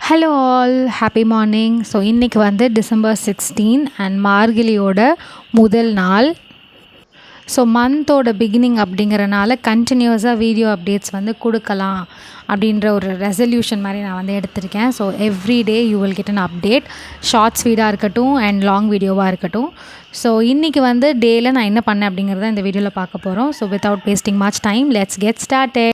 Hello all, happy morning. So இன்றைக்கி வந்து December 16 and மார்கழியோட முதல் நாள். ஸோ மந்தோட பிகினிங் அப்படிங்கிறனால கண்டினியூஸாக வீடியோ அப்டேட்ஸ் வந்து கொடுக்கலாம் அப்படின்ற ஒரு ரெசல்யூஷன் மாதிரி நான் வந்து எடுத்திருக்கேன். So every day you will get an update, shorts வீடாக இருக்கட்டும் அண்ட் லாங் வீடியோவாக இருக்கட்டும். ஸோ இன்றைக்கி வந்து டேயில் நான் என்ன பண்ணேன் அப்படிங்கிறத இந்த வீடியோவில் பார்க்க போகிறோம். So without wasting much time, let's get started.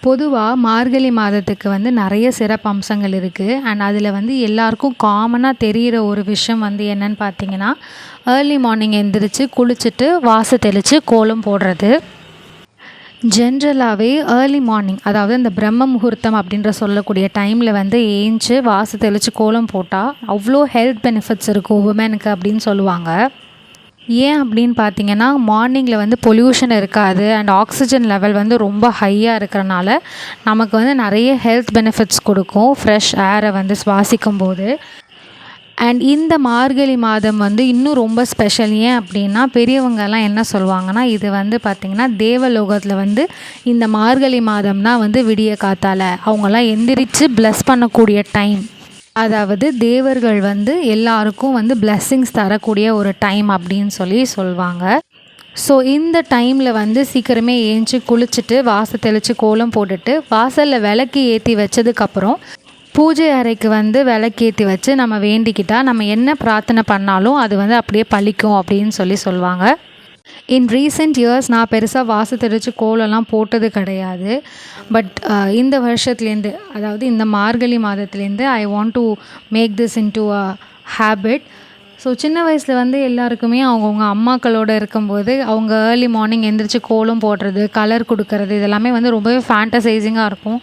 பொதுவாக மார்கழி மாதத்துக்கு வந்து நிறைய சிறப்பு அம்சங்கள் இருக்குது. அண்ட் அதில் வந்து எல்லாருக்கும் காமனாக தெரிகிற ஒரு விஷயம் வந்து என்னன்னு பார்த்தீங்கன்னா, ஏர்லி மார்னிங் எந்திரிச்சு குளிச்சுட்டு வாசல் தெளித்து கோலம் போடுறது. ஜென்ரலாகவே ஏர்லி மார்னிங், அதாவது இந்த பிரம்ம முகூர்த்தம் அப்படின்ற சொல்லக்கூடிய டைமில் வந்து ஏஞ்சி வாசல் தெளித்து கோலம் போட்டால் அவ்வளோ ஹெல்த் பெனிஃபிட்ஸ் இருக்கும் உமனுக்கு அப்படின்னு சொல்லுவாங்க. ஏன் அப்படின்னு பார்த்தீங்கன்னா, மார்னிங்கில் வந்து பொல்யூஷன் இருக்காது அண்ட் ஆக்சிஜன் லெவல் வந்து ரொம்ப ஹையாக இருக்கிறனால நமக்கு வந்து நிறைய ஹெல்த் பெனிஃபிட்ஸ் கொடுக்கும் ஃப்ரெஷ் ஏரை வந்து சுவாசிக்கும் போது. அண்ட் இந்த மார்கழி மாதம் வந்து இன்னும் ரொம்ப ஸ்பெஷல். ஏன் அப்படின்னா, பெரியவங்கெல்லாம் என்ன சொல்லுவாங்கன்னா, இது வந்து பார்த்திங்கன்னா தேவலோகத்தில் வந்து இந்த மார்கழி மாதம் தான் வந்து விடிய காத்தால் அவங்கெல்லாம் எந்திரிச்சு ப்ளஸ் பண்ணக்கூடிய டைம். அதாவது தேவர்கள் வந்து எல்லாருக்கும் வந்து பிளெஸ்ஸிங்ஸ் தரக்கூடிய ஒரு டைம் அப்படின்னு சொல்லுவாங்க. ஸோ இந்த டைமில் வந்து சீக்கிரமே ஏஞ்சி குளிச்சுட்டு வாசல் தெளித்து கோலம் போட்டுட்டு வாசலில் விளக்கு ஏற்றி வச்சதுக்கப்புறம் பூஜை அறைக்கு வந்து விளக்கேற்றி வச்சு நம்ம வேண்டிக்கிட்டால் நம்ம என்ன பிரார்த்தனை பண்ணாலும் அது வந்து அப்படியே பலிக்கும் அப்படின்னு சொல்லுவாங்க. இன் ரீசெண்ட் இயர்ஸ் நான் பெருசாக வாசல் தெளித்து கோலம்லாம் போட்டது கிடையாது. பட் இந்த வருஷத்துலேருந்து, அதாவது இந்த மார்கழி மாதத்துலேருந்து I want to make this into a habit. So சின்ன வயசில் வந்து எல்லாருக்குமே அவங்கவுங்க அம்மாக்களோடு இருக்கும்போது அவங்க ஏர்லி மார்னிங் எந்திரிச்சு கோலம் போடுறது, கலர் கொடுக்கறது, இதெல்லாமே வந்து ரொம்பவே ஃபேண்டசைசிங்காக இருக்கும்.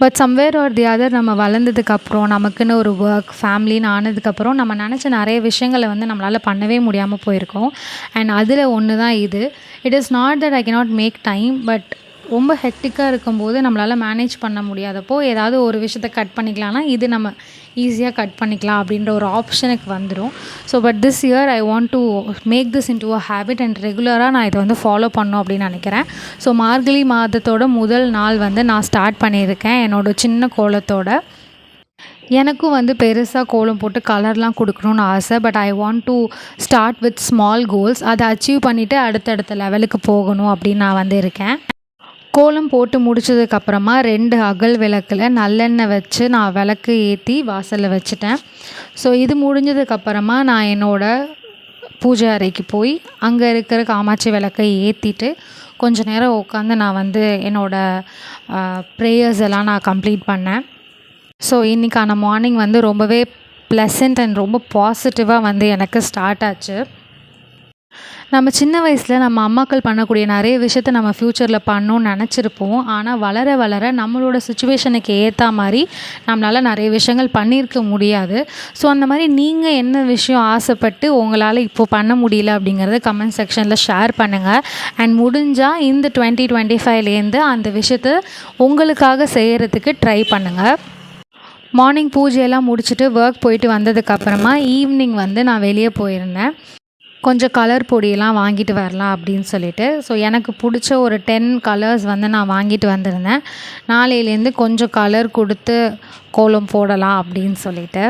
But somewhere or the other நம்ம வளர்ந்ததுக்கப்புறம் நமக்குன்னு ஒரு ஒர்க் ஃபேமிலின்னு ஆனதுக்கப்புறம் நம்ம நினச்ச நிறைய விஷயங்களை வந்து நம்மளால் பண்ணவே முடியாமல் போயிருக்கோம். அண்ட் அதில் ஒன்று தான் இது. It is not that I cannot make time, but ரொம்ப ஹெக்டிக்காக இருக்கும்போது நம்மளால் மேனேஜ் பண்ண முடியாதப்போ ஏதாவது ஒரு விஷயத்தை கட் பண்ணிக்கலாம்னா இது நம்ம ஈஸியாக கட் பண்ணிக்கலாம் அப்படின்ற ஒரு ஆப்ஷனுக்கு வந்துடும். So but this year I want to make this into a habit and ரெகுலராக நான் இதை வந்து ஃபாலோ பண்ணணும் அப்படின்னு நினைக்கிறேன். ஸோ மார்கழி மாதத்தோட முதல் நாள் வந்து நான் ஸ்டார்ட் பண்ணியிருக்கேன் என்னோடய சின்ன கோலத்தோட. எனக்கும் வந்து பெருசாக கோலம் போட்டு கலர்லாம் கொடுக்கணுன்னு ஆசை. But I want to start with small goals. அதை அச்சீவ் பண்ணிவிட்டு அடுத்தடுத்த லெவலுக்கு போகணும் அப்படின்னு நான் வந்து இருக்கேன். கோலம் போட்டு முடித்ததுக்கப்புறமா 2 அகல் விளக்கில் நல்லெண்ணெய் வச்சு நான் விளக்கு ஏற்றி வாசலில் வச்சுட்டேன். ஸோ இது முடிஞ்சதுக்கப்புறமா நான் என்னோடய பூஜை அறைக்கு போய் அங்கே இருக்கிற காமாட்சி விளக்கை ஏற்றிட்டு கொஞ்ச நேரம் உட்காந்து நான் வந்து என்னோடய ப்ரேயர்ஸ் எல்லாம் நான் கம்ப்ளீட் பண்ணேன். ஸோ இன்றைக்கான மார்னிங் வந்து ரொம்பவே ப்ளசண்ட் அண்ட் ரொம்ப பாசிட்டிவாக வந்து எனக்கு ஸ்டார்ட் ஆச்சு. நம்ம சின்ன வயசில் நம்ம அம்மாக்கள் பண்ணக்கூடிய நிறைய விஷயத்த நம்ம ஃப்யூச்சரில் பண்ணணும்னு நினச்சிருப்போம். ஆனால் வளர வளர நம்மளோட சுச்சுவேஷனுக்கு ஏற்ற மாதிரி நம்மளால் நிறைய விஷயங்கள் பண்ணியிருக்க முடியாது. ஸோ அந்த மாதிரி நீங்கள் என்ன விஷயம் ஆசைப்பட்டு உங்களால் இப்போது பண்ண முடியல அப்படிங்கிறத கமெண்ட் செக்ஷனில் ஷேர் பண்ணுங்கள். அண்ட் முடிஞ்சால் இந்த 2025லேருந்து அந்த விஷயத்த உங்களுக்காக செய்கிறதுக்கு ட்ரை பண்ணுங்கள். மார்னிங் பூஜையெல்லாம் முடிச்சுட்டு ஒர்க் போயிட்டு வந்ததுக்கப்புறமா ஈவினிங் வந்து நான் வெளியே போயிருந்தேன். கொஞ்சம் கலர் பொடியெல்லாம் வாங்கிட்டு வரலாம் அப்படின்னு சொல்லிட்டு. ஸோ எனக்கு பிடிச்ச ஒரு 10 கலர்ஸ் வந்து நான் வாங்கிட்டு வந்திருந்தேன். நாளையிலேருந்து கொஞ்சம் கலர் கொடுத்து கோலம் போடலாம் அப்படின்னு சொல்லிட்டு.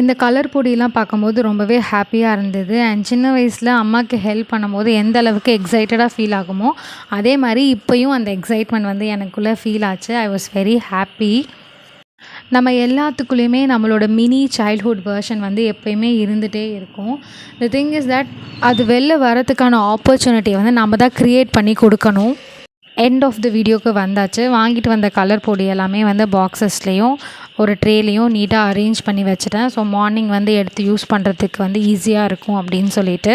இந்த கலர் பொடியெல்லாம் பார்க்கும்போது ரொம்பவே ஹாப்பியாக இருந்தது. அண்ட் சின்ன வயசில் அம்மாவுக்கு ஹெல்ப் பண்ணும்போது எந்த அளவுக்கு எக்ஸைட்டடாக ஃபீல் ஆகுமோ அதே மாதிரி இப்போயும் அந்த எக்ஸைட்மெண்ட் வந்து எனக்குள்ளே ஃபீல் ஆச்சு. I was very happy. நம்ம எல்லாத்துக்குள்ளேயுமே நம்மளோட மினி சைல்ட்ஹுட் வெர்ஷன் வந்து எப்போயுமே இருந்துகிட்டே இருக்கும். தி திங் இஸ் தட் அது வெளில வரதுக்கான ஆப்பர்ச்சுனிட்டியை வந்து நம்ம தான் க்ரியேட் பண்ணி கொடுக்கணும். எண்ட் ஆஃப் த வீடியோவுக்கு வந்தாச்சு. வாங்கிட்டு வந்த கலர் பொடி எல்லாமே வந்து பாக்ஸஸ்லேயும் ஒரு ட்ரேலையும் நீட்டாக அரேஞ்ச் பண்ணி வச்சுட்டேன். ஸோ மார்னிங் வந்து எடுத்து யூஸ் பண்ணுறதுக்கு வந்து ஈஸியாக இருக்கும் அப்படின்னு சொல்லிட்டு.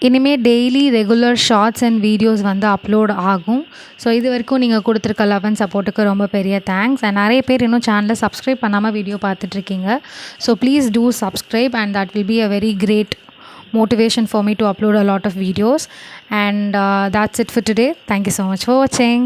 இனிமேல் daily regular shorts and videos வந்து அப்லோட் ஆகும். ஸோ இது வரைக்கும் நீங்கள் கொடுத்துருக்க லவ் அண்ட் சப்போர்ட்டுக்கு ரொம்ப பெரிய தேங்க்ஸ். அண்ட் நிறைய பேர் இன்னும் சேனலை சப்ஸ்கிரைப் பண்ணாமல் வீடியோ பார்த்துட்ருக்கீங்க. So please do subscribe and that will be a very great motivation for me to upload a lot of videos. And that's it for today. Thank you so much for watching.